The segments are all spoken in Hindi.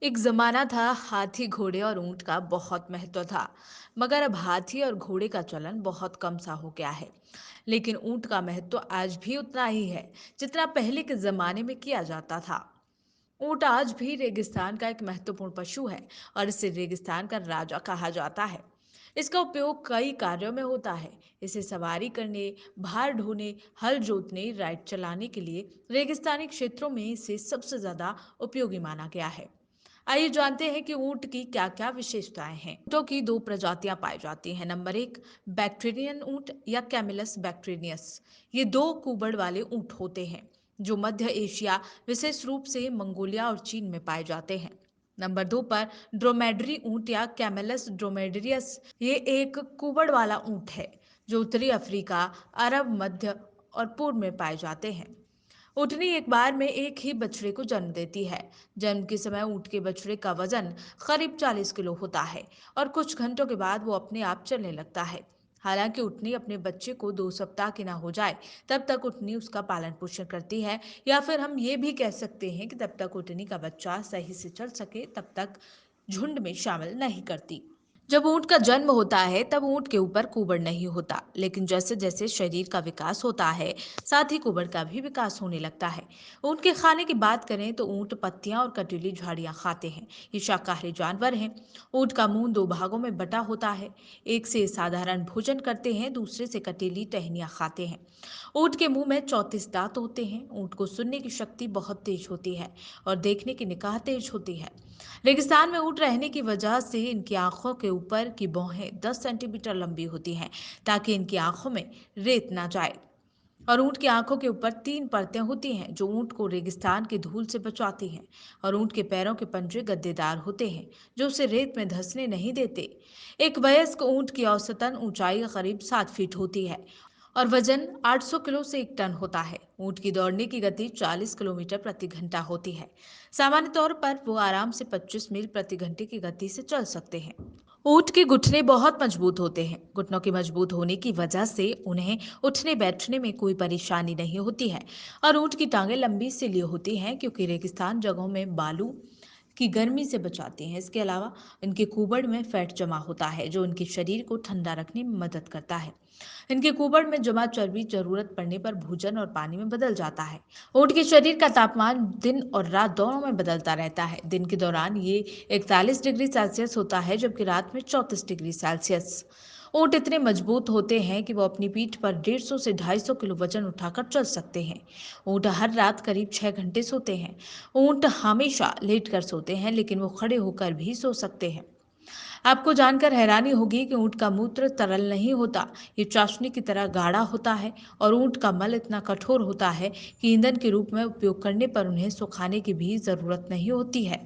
एक जमाना था हाथी घोड़े और ऊंट का बहुत महत्व था। मगर अब हाथी और घोड़े का चलन बहुत कम सा हो गया है। लेकिन ऊंट का महत्व आज भी उतना ही है जितना पहले के जमाने में किया जाता था। ऊंट आज भी रेगिस्तान का एक महत्वपूर्ण पशु है और इसे रेगिस्तान का राजा कहा जाता है। इसका उपयोग कई कार्यों में होता है। इसे सवारी करने, भार ढोने, हल जोतने, राइड चलाने के लिए रेगिस्तानी क्षेत्रों में इसे सबसे ज्यादा उपयोगी माना गया है। आइए जानते हैं कि ऊंट की क्या क्या विशेषताएं हैं। ऊंटों की दो प्रजातियां पाई जाती हैं। नंबर एक, बैक्टीरियन ऊंट या कैमिलस बैक्टीरियस। ये दो कुबड़ वाले ऊंट होते हैं जो मध्य एशिया, विशेष रूप से मंगोलिया और चीन में पाए जाते हैं। नंबर दो पर ड्रोमेडरी ऊंट या कैमेलस ड्रोमेडरियस। ये एक कुबड़ वाला ऊंट है जो उत्तरी अफ्रीका, अरब, मध्य और पूर्व में पाए जाते हैं। ऊँटनी एक बार में एक ही बछड़े को जन्म देती है। जन्म के समय ऊँट के बछड़े का वजन करीब 40 किलो होता है और कुछ घंटों के बाद वो अपने आप चलने लगता है। हालांकि ऊँटनी अपने बच्चे को 2 सप्ताह की ना हो जाए तब तक ऊँटनी उसका पालन पोषण करती है, या फिर हम ये भी कह सकते हैं कि तब तक ऊँटनी का बच्चा सही से चल सके तब तक झुंड में शामिल नहीं करती। जब ऊंट का जन्म होता है तब ऊंट के ऊपर कुबड़ नहीं होता, लेकिन जैसे जैसे शरीर का विकास होता है साथ ही कुबड़ का भी विकास होने लगता है। ऊंट के खाने की बात करें तो ऊंट पत्तियां और कटीली झाड़ियां खाते हैं। ये शाकाहारी जानवर हैं। ऊंट का मुंह दो भागों में बटा होता है। एक से साधारण भोजन करते हैं, दूसरे से कटीली टहनियां खाते हैं। ऊंट के मुंह में 34 दांत होते हैं। ऊंट को सुनने की शक्ति बहुत तेज होती है और देखने की निगाह तेज होती है। रेगिस्तान में ऊंट रहने की वजह से इनकी आंखों के ऊपर की भौहें 10 सेंटीमीटर लंबी होती हैं ताकि इनकी आंखों में रेत ना जाए। और ऊंट की आंखों के ऊपर 3 परतें होती हैं जो ऊंट को रेगिस्तान की धूल से बचाती हैं। और ऊंट के पैरों के पंजे गद्देदार होते हैं जो उसे रेत में धंसने नहीं देते। एक वयस्क ऊंट की औसतन ऊंचाई करीब 7 फीट होती है और वजन 800 किलो से 1 टन होता है। ऊंट की दौड़ने की गति 40 किलोमीटर प्रति घंटा होती है। सामान्य तौर पर वो आराम से 25 मील प्रति घंटे की गति से चल सकते हैं। ऊंट के घुटने बहुत मजबूत होते हैं। घुटनों के मजबूत होने की वजह से उन्हें उठने बैठने में कोई परेशानी नहीं होती है। और ऊंट की टांगें लंबी इसलिए होती हैं क्योंकि रेगिस्तान जगहों में बालू की गर्मी से बचाती हैं। इसके अलावा इनके कुबड़ में फैट जमा होता है जो इनके शरीर को ठंडा रखने में मदद करता है। इनके कुबड़ में जमा चर्बी जरूरत पड़ने पर भोजन और पानी में बदल जाता है। ऊंट के शरीर का तापमान दिन और रात दोनों में बदलता रहता है। दिन के दौरान ये 41 डिग्री सेल्सियस होता है जबकि रात में 34 डिग्री सेल्सियस। ऊंट इतने मजबूत होते हैं कि वो अपनी पीठ पर 150 से 250 किलो वजन उठाकर चल सकते हैं। ऊंट हर रात करीब 6 घंटे सोते हैं। ऊंट हमेशा लेट कर सोते हैं लेकिन वो खड़े होकर भी सो सकते हैं। आपको जानकर हैरानी होगी कि ऊंट का मूत्र तरल नहीं होता। ये चाशनी की तरह गाढ़ा होता है और ऊंट का मल इतना कठोर होता है कि ईंधन के रूप में उपयोग करने पर उन्हें सुखाने की भी जरूरत नहीं होती है।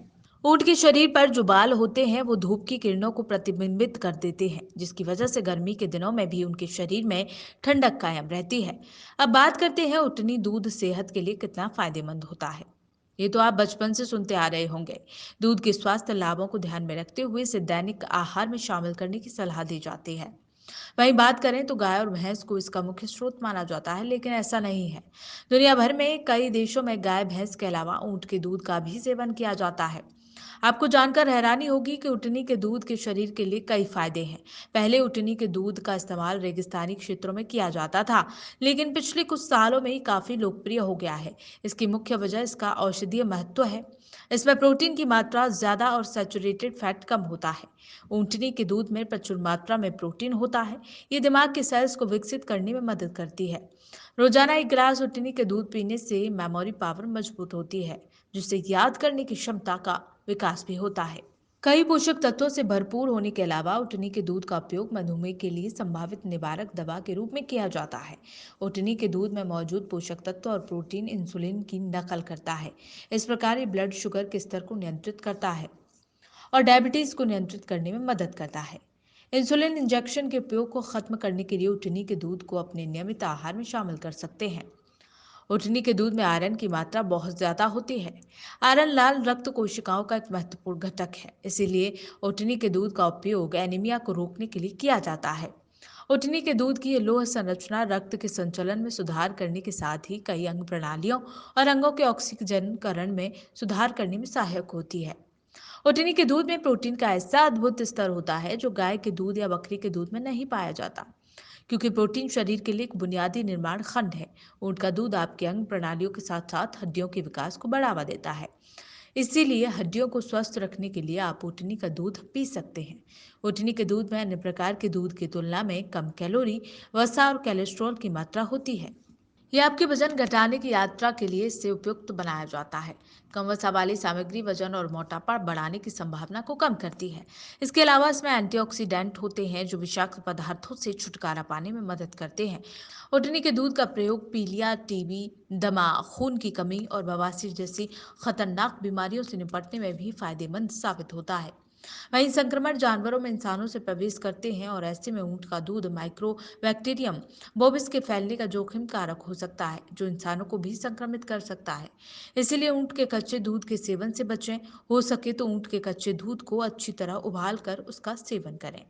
ऊंट के शरीर पर जो बाल होते हैं वो धूप की किरणों को प्रतिबिंबित कर देते हैं, जिसकी वजह से गर्मी के दिनों में भी उनके शरीर में ठंडक कायम रहती है। अब बात करते हैं ऊँटनी दूध सेहत के लिए कितना फायदेमंद होता है। ये तो आप बचपन से सुनते आ रहे होंगे। दूध के स्वास्थ्य लाभों को ध्यान में रखते हुए इसे दैनिक आहार में शामिल करने की सलाह दी जाती है। वहीं बात करें तो गाय और भैंस को इसका मुख्य स्रोत माना जाता है, लेकिन ऐसा नहीं है। दुनिया भर में कई देशों में गाय भैंस के अलावा ऊंट के दूध का भी सेवन किया जाता है। आपको जानकर हैरानी होगी कि उटनी के दूध के शरीर के लिए कई फायदे हैं। पहले उटनी के दूध का इस्तेमाल रेगिस्तानी क्षेत्रों में किया जाता था, लेकिन पिछले कुछ सालों में ही काफी लोकप्रिय हो गया है। इसकी मुख्य वजह इसका औषधीय महत्व है। इसमें प्रोटीन की मात्रा ज्यादा और सैचुरेटेड फैट कम होता है। ऊंटनी के दूध में प्रचुर मात्रा में प्रोटीन होता है। ये दिमाग के सेल्स को विकसित करने में मदद करती है। रोजाना एक गिलास ऊटनी के दूध पीने से मेमोरी पावर मजबूत होती है, जिससे याद करने की क्षमता का विकास भी होता है। कई पोषक तत्वों से भरपूर होने के अलावा ऊटनी के दूध का उपयोग मधुमेह के लिए संभावित निवारक दवा के रूप में किया जाता है। ऊटनी के दूध में मौजूद पोषक तत्व और प्रोटीन इंसुलिन की नकल करता है। इस प्रकार ये ब्लड शुगर के स्तर को नियंत्रित करता है और डायबिटीज को नियंत्रित करने में मदद करता है। इंसुलिन इंजेक्शन के उपयोग को खत्म करने के लिए ऊटनी के दूध को अपने नियमित आहार में शामिल कर सकते हैं। ऊटनी के दूध में आयरन की मात्रा बहुत ज्यादा होती है। आयरन लाल रक्त कोशिकाओं का एक महत्वपूर्ण घटक है, इसीलिए ऊटनी के दूध का उपयोग एनीमिया को रोकने के लिए किया जाता है। ऊटनी के दूध की ये लोह संरचना रक्त के संचलन में सुधार करने के साथ ही कई अंग प्रणालियों और अंगों के ऑक्सीजनकरण में सुधार करने में सहायक होती है। ओटनी के दूध में प्रोटीन का ऐसा अद्भुत स्तर होता है जो गाय के दूध या बकरी के दूध में नहीं पाया जाता, क्योंकि प्रोटीन शरीर के लिए एक बुनियादी निर्माण खंड है। ऊँट का दूध आपके अंग प्रणालियों के साथ साथ हड्डियों के विकास को बढ़ावा देता है। इसीलिए हड्डियों को स्वस्थ रखने के लिए आप ऊँटनी का दूध पी सकते हैं। ऊँटनी के दूध में अन्य प्रकार के दूध की तुलना में कम कैलोरी, वसा और कोलेस्ट्रॉल की मात्रा होती है। ये आपके वजन घटाने की यात्रा के लिए इससे उपयुक्त बनाया जाता है। कम वसा वाली सामग्री वजन और मोटापा बढ़ाने की संभावना को कम करती है। इसके अलावा इसमें एंटीऑक्सीडेंट होते हैं जो विषाक्त पदार्थों से छुटकारा पाने में मदद करते हैं। ओटनी के दूध का प्रयोग पीलिया, टीबी, दमा, खून की कमी और बवासीर जैसी खतरनाक बीमारियों से निपटने में भी फायदेमंद साबित होता है। वहीं संक्रमण जानवरों में इंसानों से प्रवेश करते हैं और ऐसे में ऊंट का दूध माइक्रो बैक्टीरियम बोविस के फैलने का जोखिम कारक हो सकता है, जो इंसानों को भी संक्रमित कर सकता है। इसीलिए ऊंट के कच्चे दूध के सेवन से बचें। हो सके तो ऊंट के कच्चे दूध को अच्छी तरह उबाल कर उसका सेवन करें।